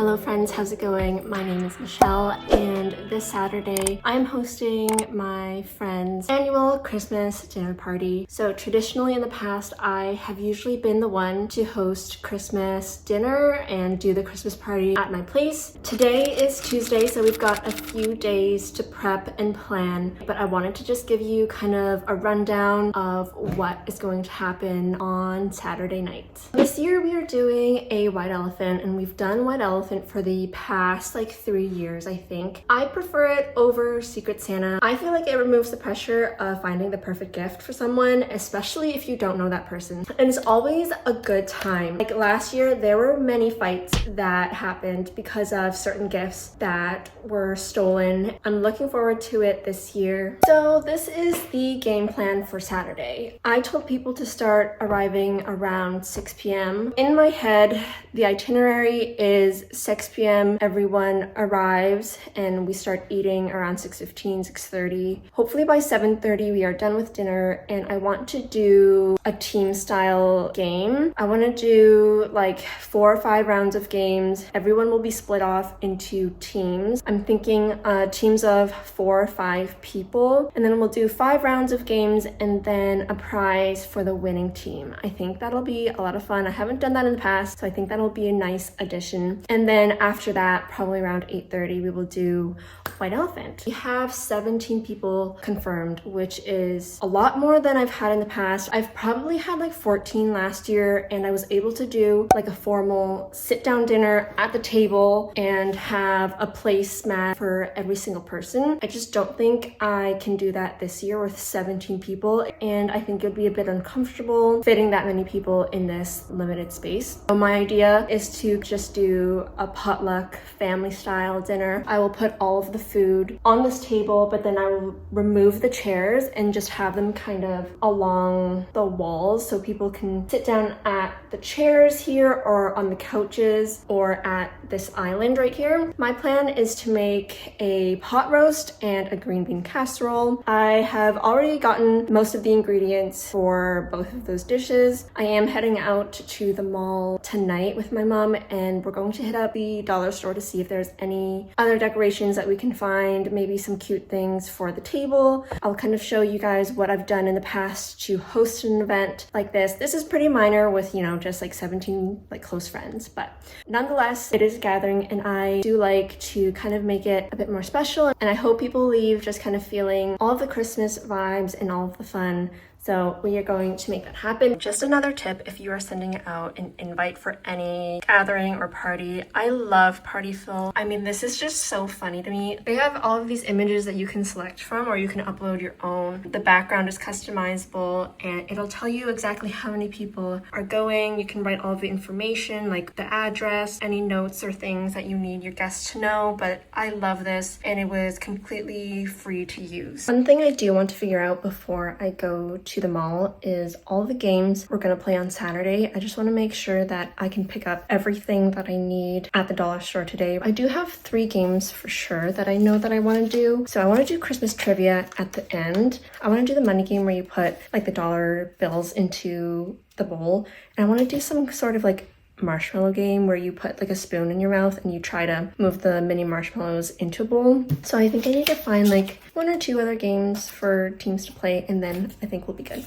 Hello friends, how's it going? My name is Michelle, and this Saturday I'm hosting my friend's annual Christmas dinner party. So traditionally in the past, I have usually been the one to host Christmas dinner and do the Christmas party at my place. Today is Tuesday, so we've got a few days to prep and plan, but I wanted to just give you kind of a rundown of what is going to happen on Saturday night. This year we are doing a white elephant, and we've done white elephant for the past like 3 years, I think. I prefer it over Secret Santa. I feel like it removes the pressure of finding the perfect gift for someone, especially if you don't know that person. And it's always a good time. Like last year, there were many fights that happened because of certain gifts that were stolen. I'm looking forward to it this year. So this is the game plan for Saturday. I told people to start arriving around 6 p.m. In my head, the itinerary is 6 p.m. everyone arrives and we start eating around 6:15, 6:30. Hopefully by 7:30 we are done with dinner, and I want to do a team style game. I want to do like 4 or 5 rounds of games. Everyone will be split off into teams. I'm thinking teams of 4 or 5 people, and then we'll do 5 rounds of games and then a prize for the winning team. I think that'll be a lot of fun. I haven't done that in the past, so I think that'll be a nice addition. And then after that, probably around 8:30, we will do white elephant. We have 17 people confirmed, which is a lot more than I've had in the past. I've probably had like 14 last year, and I was able to do like a formal sit down dinner at the table and have a placemat for every single person. I just don't think I can do that this year with 17 people, and I think it would be a bit uncomfortable fitting that many people in this limited space. So my idea is to just do a potluck family style dinner. I will put all of the food on this table, but then I will remove the chairs and just have them kind of along the walls so people can sit down at the chairs here or on the couches or at this island right here. My plan is to make a pot roast and a green bean casserole. I have already gotten most of the ingredients for both of those dishes. I am heading out to the mall tonight with my mom, and we're going to hit up the dollar store to see if there's any other decorations that we can find, maybe some cute things for the table. I'll kind of show you guys what I've done in the past to host an event like this. This is pretty minor with, you know, just like 17 like close friends, but nonetheless, it is a gathering, and I do like to kind of make it a bit more special, and I hope people leave just kind of feeling all of the Christmas vibes and all of the fun. So we are going to make that happen. Just another tip, if you are sending out an invite for any gathering or party, I love Party Fill. I mean, this is just so funny to me. They have all of these images that you can select from, or you can upload your own. The background is customizable, and it'll tell you exactly how many people are going. You can write all of the information, like the address, any notes or things that you need your guests to know, but I love this, and it was completely free to use. One thing I do want to figure out before I go to the mall is all the games we're going to play on Saturday. I just want to make sure that I can pick up everything that I need at the dollar store today. I do have 3 games for sure that I know that I want to do. So I want to do Christmas trivia at the end. I want to do the money game where you put like the dollar bills into the bowl. And I want to do some sort of like marshmallow game where you put like a spoon in your mouth and you try to move the mini marshmallows into a bowl. So I think I need to find like 1 or 2 other games for teams to play, and then I think we'll be good.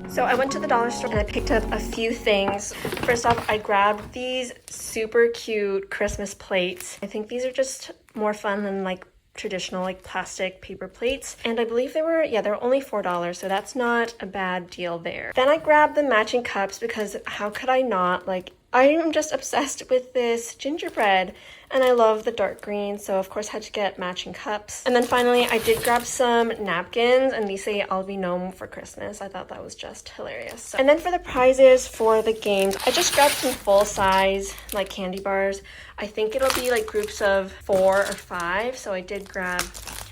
So I went to the dollar store and I picked up a few things. First off, I grabbed these super cute Christmas plates. I think these are just more fun than like traditional like plastic paper plates, and I believe they were only $4, so that's not a bad deal there. Then I grabbed the matching cups because how could I not? Like, I am just obsessed with this gingerbread, and I love the dark green, so of course I had to get matching cups. And then finally, I did grab some napkins, and these say I'll be known for Christmas. I thought that was just hilarious. So, and then for the prizes for the games, I just grabbed some full-size like candy bars. I think it'll be like groups of 4 or 5, so I did grab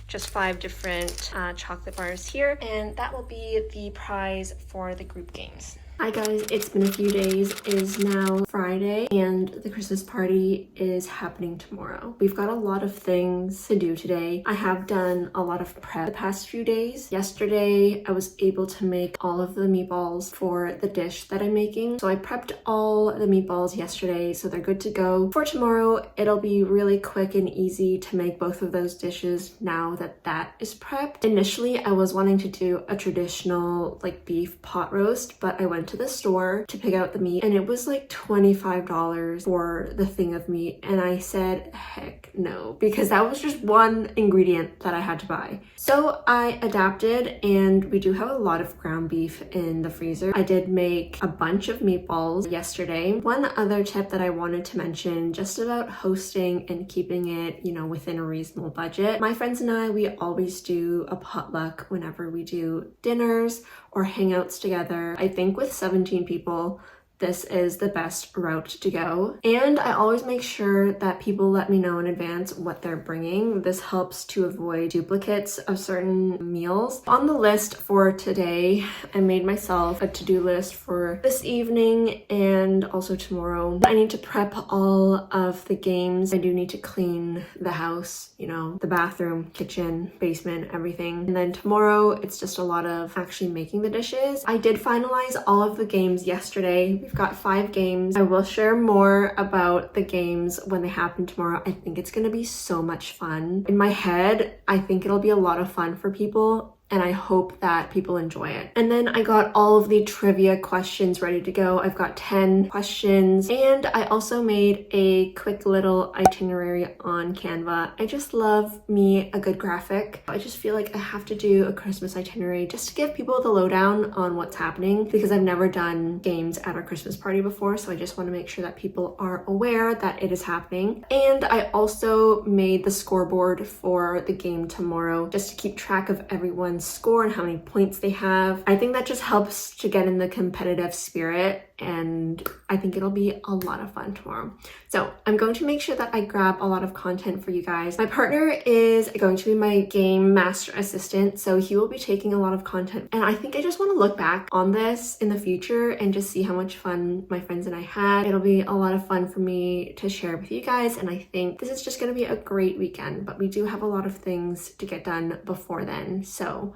just 5 different chocolate bars here, and that will be the prize for the group games. Hi guys, it's been a few days. It is now Friday and the Christmas party is happening tomorrow. We've got a lot of things to do today. I have done a lot of prep the past few days. Yesterday, I was able to make all of the meatballs for the dish that I'm making. So I prepped all the meatballs yesterday, so they're good to go. For tomorrow, it'll be really quick and easy to make both of those dishes now that that is prepped. Initially, I was wanting to do a traditional like beef pot roast, but I went to the store to pick out the meat and it was like $25 for the thing of meat, and I said heck no, because that was just one ingredient that I had to buy. So I adapted, and we do have a lot of ground beef in the freezer. I did make a bunch of meatballs yesterday. One other tip that I wanted to mention just about hosting and keeping it, you know, within a reasonable budget. My friends and I, we always do a potluck whenever we do dinners or hangouts together. I think with 17 people, this is the best route to go. And I always make sure that people let me know in advance what they're bringing. This helps to avoid duplicates of certain meals. On the list for today, I made myself a to-do list for this evening and also tomorrow. I need to prep all of the games. I do need to clean the house, you know, the bathroom, kitchen, basement, everything. And then tomorrow, it's just a lot of actually making the dishes. I did finalize all of the games yesterday. We've got 5 games. I will share more about the games when they happen tomorrow. I think it's gonna be so much fun. In my head, I think it'll be a lot of fun for people, and I hope that people enjoy it. And then I got all of the trivia questions ready to go. I've got 10 questions, and I also made a quick little itinerary on Canva. I just love me a good graphic. I just feel like I have to do a Christmas itinerary just to give people the lowdown on what's happening, because I've never done games at our Christmas party before, so I just want to make sure that people are aware that it is happening. And I also made the scoreboard for the game tomorrow just to keep track of everyone's score and how many points they have. I think that just helps to get in the competitive spirit, and I think it'll be a lot of fun tomorrow. So I'm going to make sure that I grab a lot of content for you guys. My partner is going to be my game master assistant, so he will be taking a lot of content. And I think I just want to look back on this in the future and just see how much fun my friends and I had. It'll be a lot of fun for me to share with you guys, and I think this is just going to be a great weekend, but we do have a lot of things to get done before then. So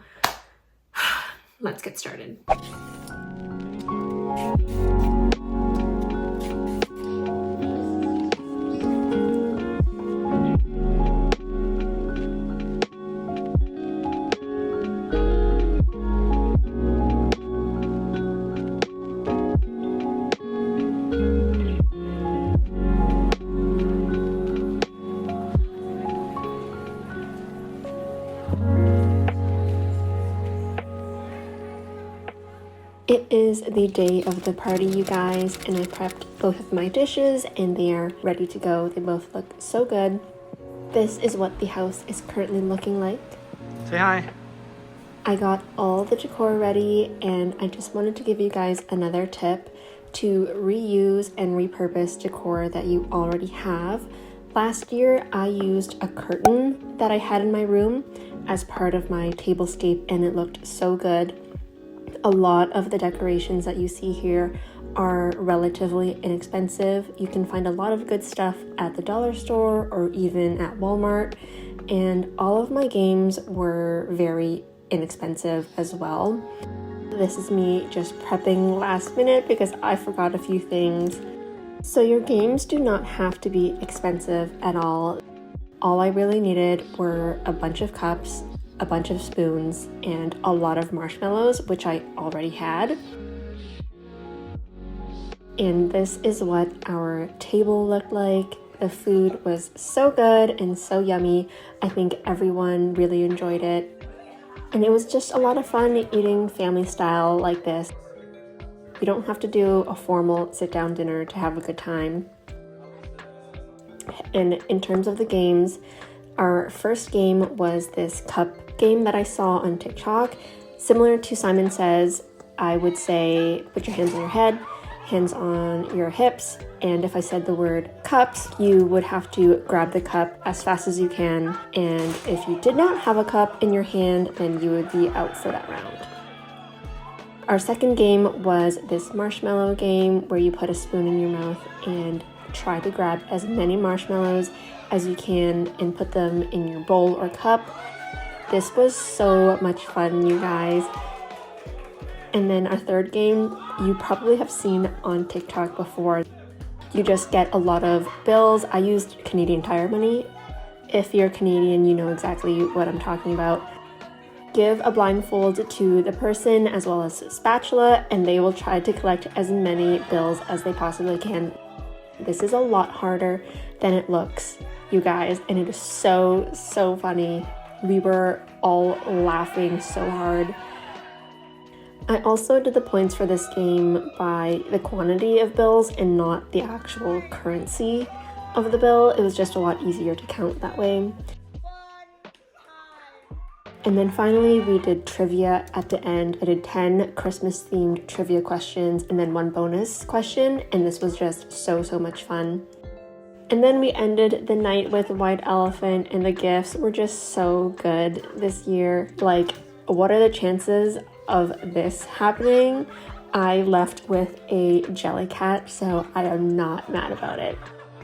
let's get started. It is the day of the party, you guys, and I prepped both of my dishes and they are ready to go. They both look so good. This is what the house is currently looking like. Say hi. I got all the decor ready, and I just wanted to give you guys another tip to reuse and repurpose decor that you already have. Last year, I used a curtain that I had in my room as part of my tablescape, and it looked so good. A lot of the decorations that you see here are relatively inexpensive. You can find a lot of good stuff at the dollar store or even at Walmart, and all of my games were very inexpensive as well. This is me just prepping last minute because I forgot a few things. So your games do not have to be expensive at all. All I really needed were a bunch of cups, a bunch of spoons, and a lot of marshmallows, which I already had. And this is what our table looked like. The food was so good and so yummy. I think everyone really enjoyed it. And it was just a lot of fun eating family style like this. You don't have to do a formal sit-down dinner to have a good time. And in terms of the games, our first game was this cup game that I saw on TikTok. Similar to Simon Says, I would say put your hands on your head hands on your hips, and if I said the word cups, you would have to grab the cup as fast as you can, and if you did not have a cup in your hand, then you would be out for that round. Our second game was this marshmallow game where you put a spoon in your mouth and try to grab as many marshmallows as you can and put them in your bowl or cup. This was so much fun, you guys. And then our third game, you probably have seen on TikTok before. You just get a lot of bills. I used Canadian Tire money. If you're Canadian, you know exactly what I'm talking about. Give a blindfold to the person as well as a spatula, and they will try to collect as many bills as they possibly can. This is a lot harder than it looks, you guys, and it is so funny. We were all laughing so hard. I also did the points for this game by the quantity of bills and not the actual currency of the bill. It was just a lot easier to count that way. And then finally, we did trivia at the end. I did 10 Christmas-themed trivia questions and then one bonus question, and this was just so much fun. And then we ended the night with White Elephant, and the gifts were just so good this year. Like, what are the chances of this happening? I left with a Jellycat, so I am not mad about it.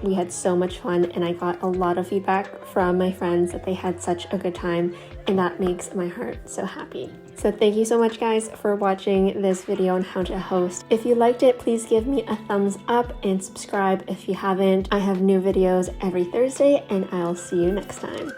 We had so much fun, and I got a lot of feedback from my friends that they had such a good time, and that makes my heart so happy. So thank you so much, guys, for watching this video on how to host. If you liked it, please give me a thumbs up and subscribe if you haven't. I have new videos every Thursday, and I'll see you next time.